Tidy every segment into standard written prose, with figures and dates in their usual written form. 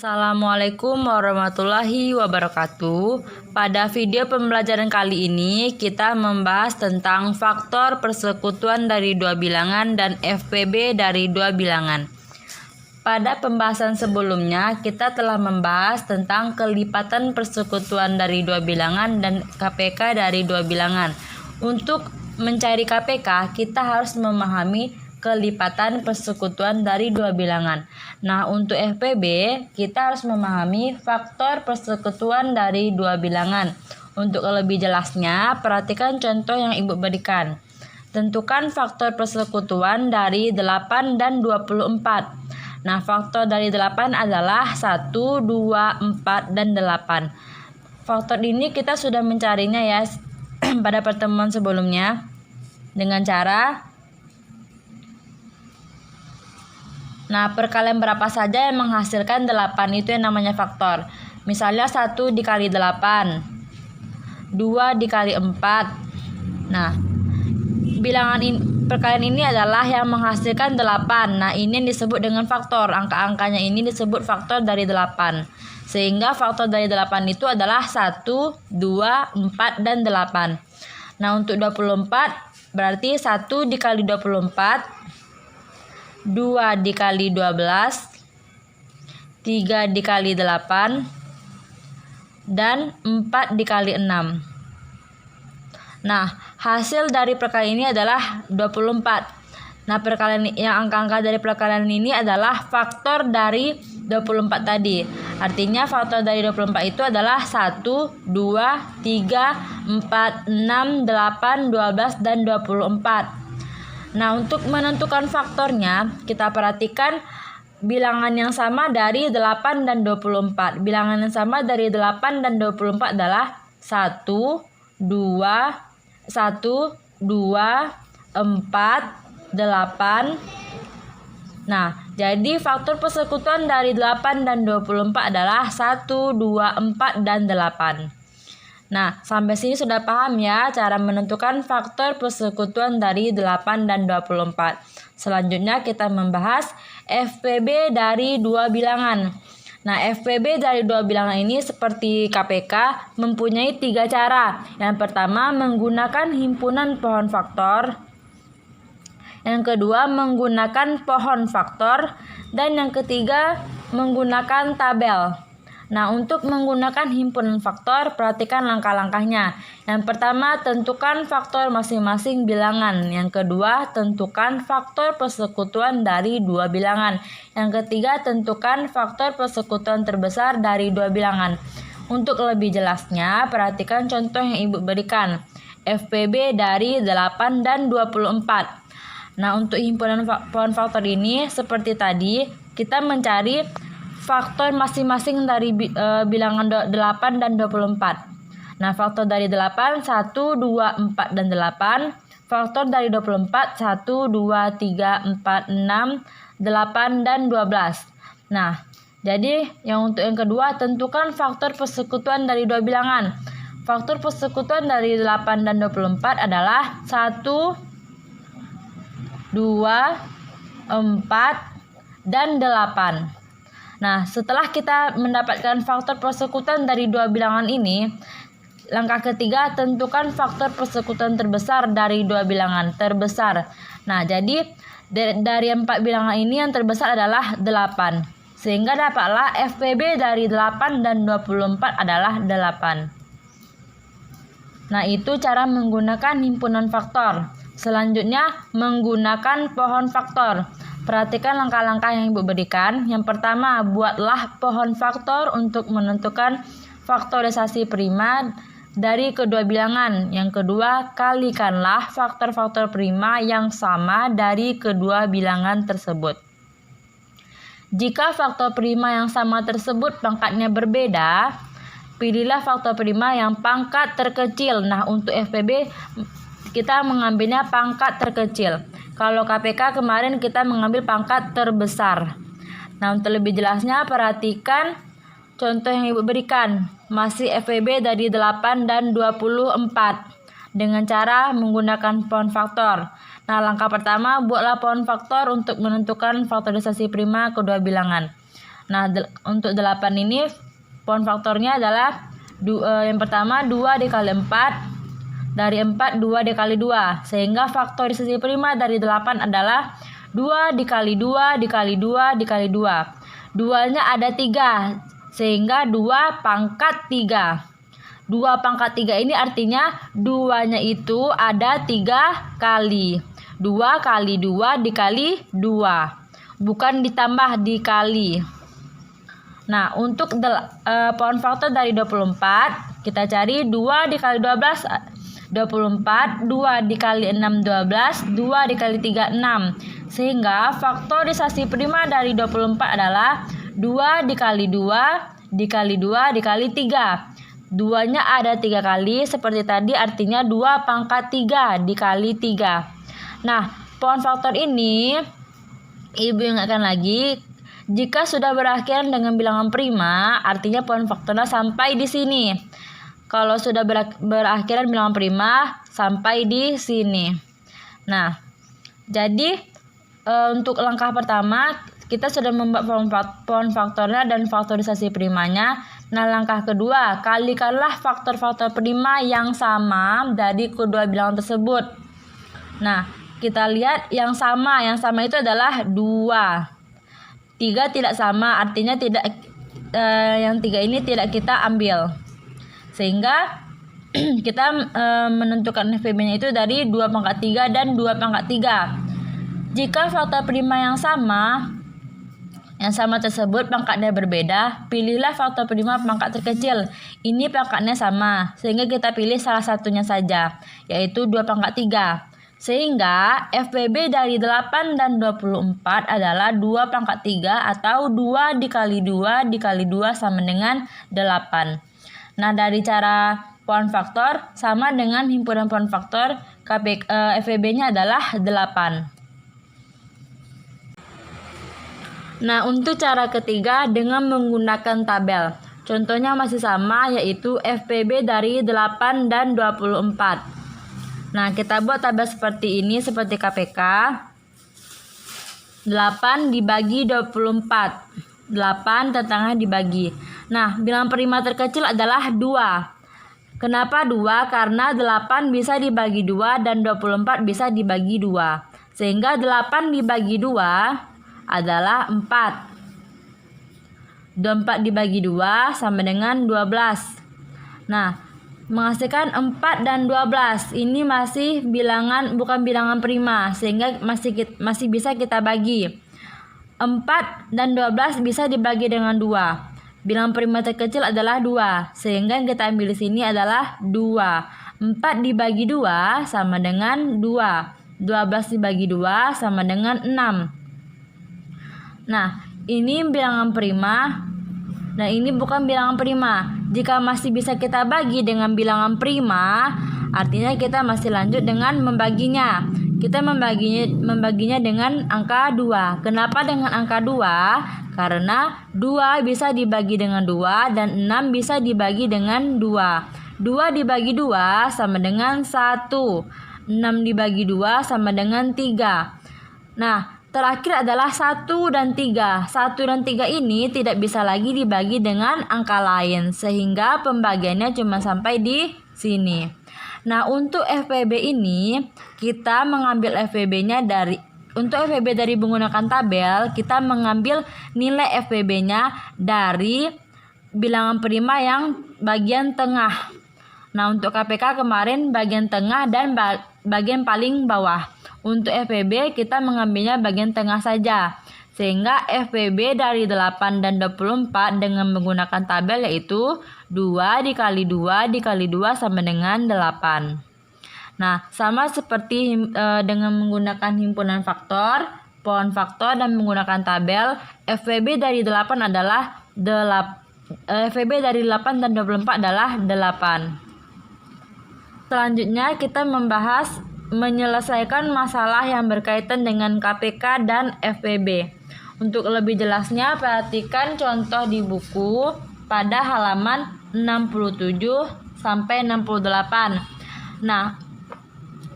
Assalamualaikum warahmatullahi wabarakatuh. Pada video pembelajaran kali ini kita membahas tentang faktor persekutuan dari dua bilangan dan FPB dari dua bilangan. Pada pembahasan sebelumnya kita telah membahas tentang kelipatan persekutuan dari dua bilangan dan KPK dari dua bilangan. Untuk mencari KPK kita harus memahami kelipatan persekutuan dari dua bilangan. Nah, untuk FPB kita harus memahami faktor persekutuan dari dua bilangan. Untuk lebih jelasnya, perhatikan contoh yang Ibu berikan. Tentukan faktor persekutuan dari 8 dan 24. Nah, faktor dari 8 adalah 1, 2, 4, dan 8. Faktor ini kita sudah mencarinya ya pada pertemuan sebelumnya dengan cara perkalian berapa saja yang menghasilkan 8 itu yang namanya faktor. Misalnya 1 dikali 8, 2 dikali 4. Nah, perkalian ini adalah yang menghasilkan 8. Nah, ini yang disebut dengan faktor. Angka-angkanya ini disebut faktor dari 8. Sehingga faktor dari 8 itu adalah 1, 2, 4, dan 8. Nah, untuk 24 berarti 1 dikali 24, 2 dikali 12, 3 dikali 8, dan 4 dikali 6. Nah, hasil dari perkalian ini adalah 24. Nah, angka-angka dari perkalian ini adalah faktor dari 24 tadi. Artinya faktor dari 24 itu adalah 1, 2, 3, 4, 6, 8, 12, dan 24. Nah, untuk menentukan faktornya, kita perhatikan bilangan yang sama dari 8 dan 24. Bilangan yang sama dari 8 dan 24 adalah 1, 2, 4, 8. Nah, jadi faktor persekutuan dari 8 dan 24 adalah 1, 2, 4, dan 8. Nah, sampai sini sudah paham ya cara menentukan faktor persekutuan dari 8 dan 24. Selanjutnya kita membahas FPB dari dua bilangan. Nah, FPB dari dua bilangan ini seperti KPK mempunyai 3 cara. Yang pertama menggunakan himpunan pohon faktor. Yang kedua menggunakan pohon faktor. Dan yang ketiga menggunakan tabel. Nah, untuk menggunakan himpunan faktor, perhatikan langkah-langkahnya. Yang pertama, tentukan faktor masing-masing bilangan. Yang kedua, tentukan faktor persekutuan dari dua bilangan. Yang ketiga, tentukan faktor persekutuan terbesar dari dua bilangan. Untuk lebih jelasnya, perhatikan contoh yang Ibu berikan. FPB dari 8 dan 24. Nah, untuk himpunan pohon faktor ini, seperti tadi, kita mencari faktor masing-masing dari bilangan 8 dan 24. Nah, faktor dari 8, 1, 2, 4, dan 8. Faktor dari 24, 1, 2, 3, 4, 6, 8, dan 12. Nah, jadi untuk yang kedua, tentukan faktor persekutuan dari dua bilangan. Faktor persekutuan dari 8 dan 24 adalah 1, 2, 4, dan 8. Nah, setelah kita mendapatkan faktor persekutuan dari dua bilangan ini, langkah ketiga, tentukan faktor persekutuan terbesar dari dua bilangan terbesar. Nah, jadi dari 4 bilangan ini yang terbesar adalah 8. Sehingga dapatlah FPB dari 8 dan 24 adalah 8. Nah, itu cara menggunakan himpunan faktor. Selanjutnya, menggunakan pohon faktor. Perhatikan langkah-langkah yang Ibu berikan. Yang pertama, buatlah pohon faktor untuk menentukan faktorisasi prima dari kedua bilangan. Yang kedua, kalikanlah faktor-faktor prima yang sama dari kedua bilangan tersebut. Jika faktor prima yang sama tersebut pangkatnya berbeda, pilihlah faktor prima yang pangkat terkecil. Nah, untuk FPB kita mengambilnya pangkat terkecil. Kalau KPK kemarin kita mengambil pangkat terbesar. Nah, untuk lebih jelasnya perhatikan contoh yang Ibu berikan. Masih FPB dari 8 dan 24 dengan cara menggunakan pohon faktor. Nah, langkah pertama buatlah pohon faktor untuk menentukan faktorisasi prima kedua bilangan. Nah, untuk 8 ini pohon faktornya adalah yang pertama 2 dikali 4, dari 4 2 dikali 2, sehingga faktorisasi prima dari 8 adalah 2 dikali 2 dikali 2 dikali 2. 2-nya ada 3, sehingga 2 pangkat 3. 2 pangkat 3 ini artinya 2-nya itu ada 3 kali. 2 kali 2 dikali 2, bukan ditambah, dikali. Nah, untuk pohon faktor dari 24, kita cari 2 dikali 12, 24, 2 dikali 6, 12, 2 dikali 3, 6. Sehingga faktorisasi prima dari 24 adalah 2 dikali 2 dikali 2 dikali 3. 2-nya ada 3 kali, seperti tadi artinya 2 pangkat 3 dikali 3. Nah, pohon faktor ini, Ibu ingatkan lagi, jika sudah berakhiran dengan bilangan prima, artinya pohon faktornya sampai di sini. Kalau sudah berakhiran bilangan prima, sampai di sini. Nah, jadi untuk langkah pertama, kita sudah membuat pohon faktornya dan faktorisasi primanya. Nah, langkah kedua, kalikanlah faktor-faktor prima yang sama dari kedua bilangan tersebut. Nah, kita lihat yang sama itu adalah 2. 3 tidak sama, artinya tidak yang 3 ini tidak kita ambil. Sehingga kita menentukan FVB-nya itu dari 2 pangkat 3 dan 2 pangkat 3. Jika faktor prima yang sama tersebut pangkatnya berbeda, pilihlah faktor prima pangkat terkecil. Ini pangkatnya sama, sehingga kita pilih salah satunya saja, yaitu 2 pangkat 3. Sehingga FVB dari 8 dan 24 adalah 2 pangkat 3 atau 2 dikali 2 dikali 2 sama dengan 8. Nah, dari cara pohon faktor sama dengan himpunan pohon faktor, FVB-nya adalah 8. Nah, untuk cara ketiga dengan menggunakan tabel. Contohnya masih sama, yaitu FVB dari 8 dan 24. Nah, kita buat tabel seperti ini, seperti KPK. 8 dibagi 24. 8 tengahnya dibagi. Nah, bilangan prima terkecil adalah 2. Kenapa 2? Karena 8 bisa dibagi 2 dan 24 bisa dibagi 2. Sehingga 8 dibagi 2 adalah 4. 24 dibagi 2 sama dengan 12. Nah, menghasilkan 4 dan 12. Ini masih bukan bilangan prima, sehingga masih bisa kita bagi. 4 dan 12 bisa dibagi dengan 2. Bilangan prima terkecil adalah 2, sehingga yang kita ambil di sini adalah 2. 4 dibagi 2 sama dengan 2. 12 dibagi 2 sama dengan 6. Nah, ini bilangan prima. Nah, ini bukan bilangan prima. Jika masih bisa kita bagi dengan bilangan prima, artinya kita masih lanjut dengan membaginya. Kita membaginya dengan angka 2. Kenapa dengan angka 2? Karena 2 bisa dibagi dengan 2 dan 6 bisa dibagi dengan 2. 2 dibagi 2 sama dengan 1. 6 dibagi 2 sama dengan 3. Nah, terakhir adalah 1 dan 3. 1 dan 3 ini tidak bisa lagi dibagi dengan angka lain, sehingga pembagiannya cuma sampai di sini. Nah, untuk FVB ini kita mengambil FVB-nya untuk FVB dari menggunakan tabel, kita mengambil nilai FVB-nya dari bilangan prima yang bagian tengah. Nah, untuk KPK kemarin bagian tengah dan bagian paling bawah. Untuk FVB kita mengambilnya bagian tengah saja. Sehingga FVB dari 8 dan 24 dengan menggunakan tabel yaitu 2 dikali 2 dikali 2 sama dengan 8. Nah, sama seperti dengan menggunakan himpunan faktor, pohon faktor dan menggunakan tabel, FVB dari 8 adalah FVB dari 8 dan 24 adalah 8. Selanjutnya kita membahas menyelesaikan masalah yang berkaitan dengan KPK dan FVB. Untuk lebih jelasnya, perhatikan contoh di buku pada halaman 67 sampai 68. Nah,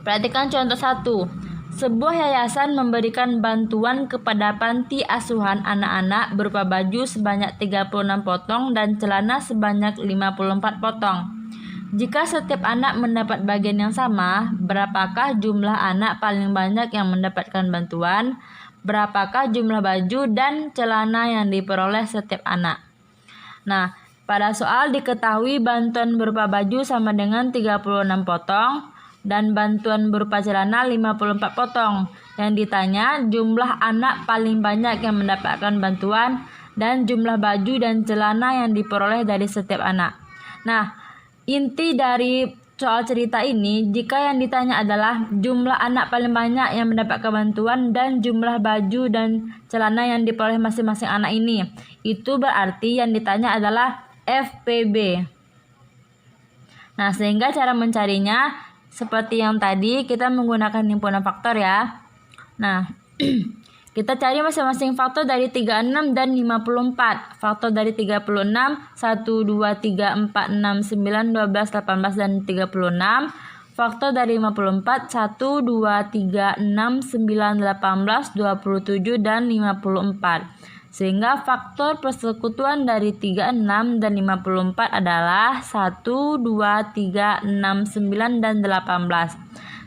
perhatikan contoh 1. Sebuah yayasan memberikan bantuan kepada panti asuhan anak-anak berupa baju sebanyak 36 potong dan celana sebanyak 54 potong. Jika setiap anak mendapat bagian yang sama, berapakah jumlah anak paling banyak yang mendapatkan bantuan? Berapakah jumlah baju dan celana yang diperoleh setiap anak? Nah, pada soal diketahui bantuan berupa baju sama dengan 36 potong dan bantuan berupa celana 54 potong. Yang ditanya jumlah anak paling banyak yang mendapatkan bantuan dan jumlah baju dan celana yang diperoleh dari setiap anak. Nah, inti dari soal cerita ini, jika yang ditanya adalah jumlah anak paling banyak yang mendapatkan bantuan dan jumlah baju dan celana yang diperoleh masing-masing anak ini, itu berarti yang ditanya adalah FPB. Nah, sehingga cara mencarinya seperti yang tadi, kita menggunakan himpunan faktor ya. Nah, kita cari masing-masing faktor dari 36 dan 54. Faktor dari 36, 1, 2, 3, 4, 6, 9, 12, 18, dan 36. Faktor dari 54, 1, 2, 3, 6, 9, 18, 27, dan 54. Sehingga faktor persekutuan dari 36 dan 54 adalah 1, 2, 3, 6, 9, dan 18.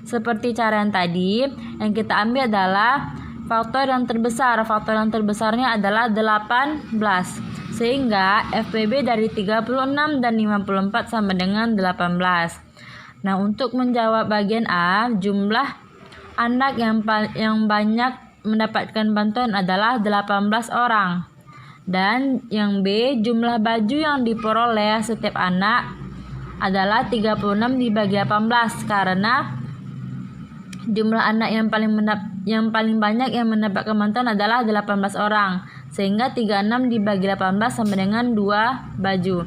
Seperti cara yang tadi, yang kita ambil adalah faktor yang terbesar. Faktor yang terbesarnya adalah 18. Sehingga FPB dari 36 dan 54 sama dengan 18. Nah, untuk menjawab bagian A, jumlah anak yang banyak mendapatkan bantuan adalah 18 orang. Dan yang B, jumlah baju yang diperoleh setiap anak adalah 36 dibagi 18 karena jumlah anak yang paling banyak yang mendapatkan bantuan adalah 18 orang. Sehingga 36 dibagi 18 sama dengan 2 baju.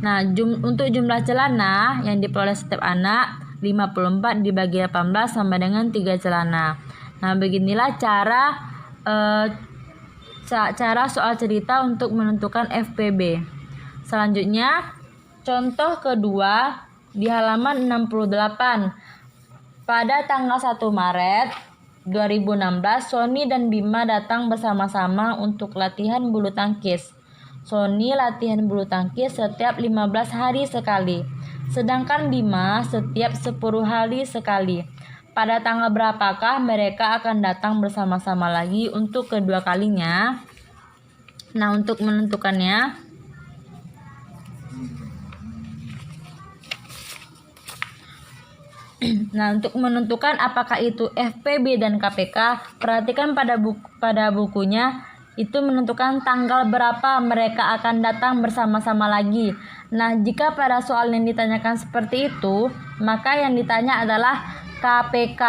Nah, untuk jumlah celana yang diperoleh setiap anak 54 dibagi 18 sama dengan 3 celana. Nah, beginilah cara soal cerita untuk menentukan FPB. Selanjutnya, contoh kedua di halaman 68. Pada tanggal 1 Maret 2016, Sony dan Bima datang bersama-sama untuk latihan bulu tangkis. Sony latihan bulu tangkis setiap 15 hari sekali, sedangkan Bima setiap 10 hari sekali. Pada tanggal berapakah mereka akan datang bersama-sama lagi untuk kedua kalinya? Nah, untuk menentukannya, apakah itu FPB dan KPK, perhatikan pada bukunya itu menentukan tanggal berapa mereka akan datang bersama-sama lagi. Nah, jika pada soal yang ditanyakan seperti itu, maka yang ditanya adalah KPK.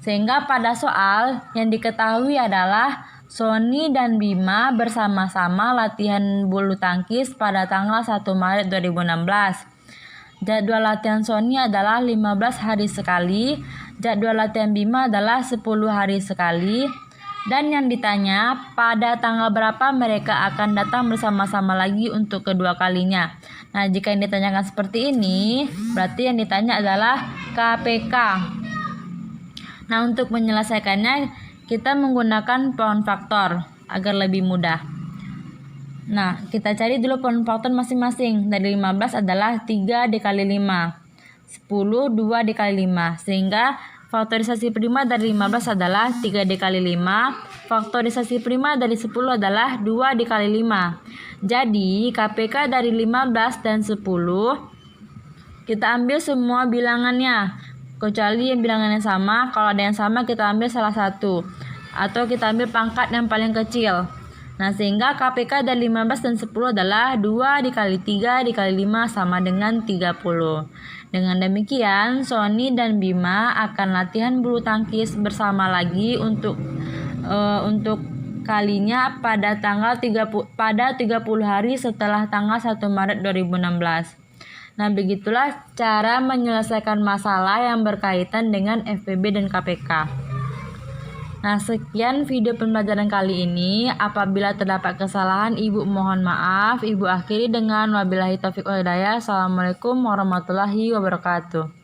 Sehingga pada soal yang diketahui adalah Sony dan Bima bersama-sama latihan bulu tangkis pada tanggal 1 Maret 2016. Jadwal latihan Sony adalah 15 hari sekali, jadwal latihan Bima adalah 10 hari sekali. Dan yang ditanya pada tanggal berapa mereka akan datang bersama-sama lagi untuk kedua kalinya. Nah, jika yang ditanyakan seperti ini, berarti yang ditanya adalah KPK. Nah, untuk menyelesaikannya, kita menggunakan pohon faktor agar lebih mudah. Nah, kita cari dulu pohon faktor masing-masing. Dari 15 adalah 3 dikali 5. 10, 2 dikali 5. Sehingga faktorisasi prima dari 15 adalah 3 dikali 5. Faktorisasi prima dari 10 adalah 2 dikali 5. Jadi, KPK dari 15 dan 10, kita ambil semua bilangannya. Kecuali yang bilangannya sama, kalau ada yang sama kita ambil salah satu. Atau kita ambil pangkat yang paling kecil. Nah, sehingga KPK dari 15 dan 10 adalah 2 dikali 3 dikali 5 sama dengan 30. Dengan demikian, Sony dan Bima akan latihan bulu tangkis bersama lagi untuk kalinya pada 30 hari setelah tanggal 1 Maret 2016. Nah, begitulah cara menyelesaikan masalah yang berkaitan dengan FPB dan KPK. Nah, sekian video pembelajaran kali ini. Apabila terdapat kesalahan, Ibu mohon maaf. Ibu akhiri dengan wabillahi taufiq wal hidayah. Assalamualaikum warahmatullahi wabarakatuh.